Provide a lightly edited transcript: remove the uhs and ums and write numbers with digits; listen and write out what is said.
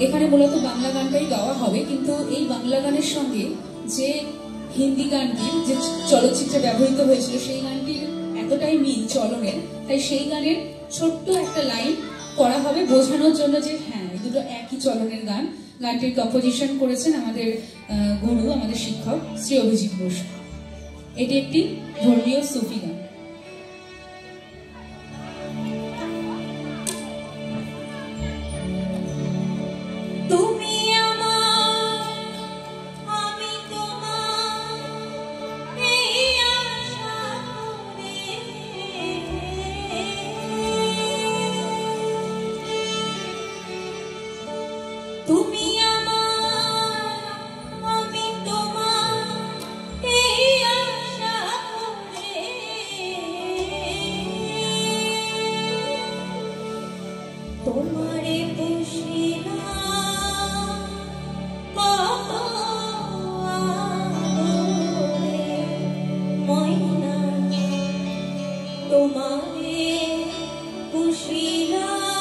এখানে মূলত বাংলা গানটাই গাওয়া হবে, কিন্তু এই বাংলা গানের সঙ্গে যে হিন্দি গানটির যে চলচ্চিত্রে ব্যবহৃত হয়েছিল সেই গানটির এতটাই মিল চলনের, তাই সেই গানের ছোট্ট একটা লাইন করা হবে বোঝানোর জন্য যে হ্যাঁ এই দুটো একই চলনের গান। গানটির কম্পোজিশন করেছেন আমাদের গুরু, আমাদের শিক্ষক শ্রী অভিজিৎ বোস। এটি একটি ধর্মীয় সুফি গান। তোমারে পুষিলাম কত আদরে ময়না, তোমারে পুষিলাম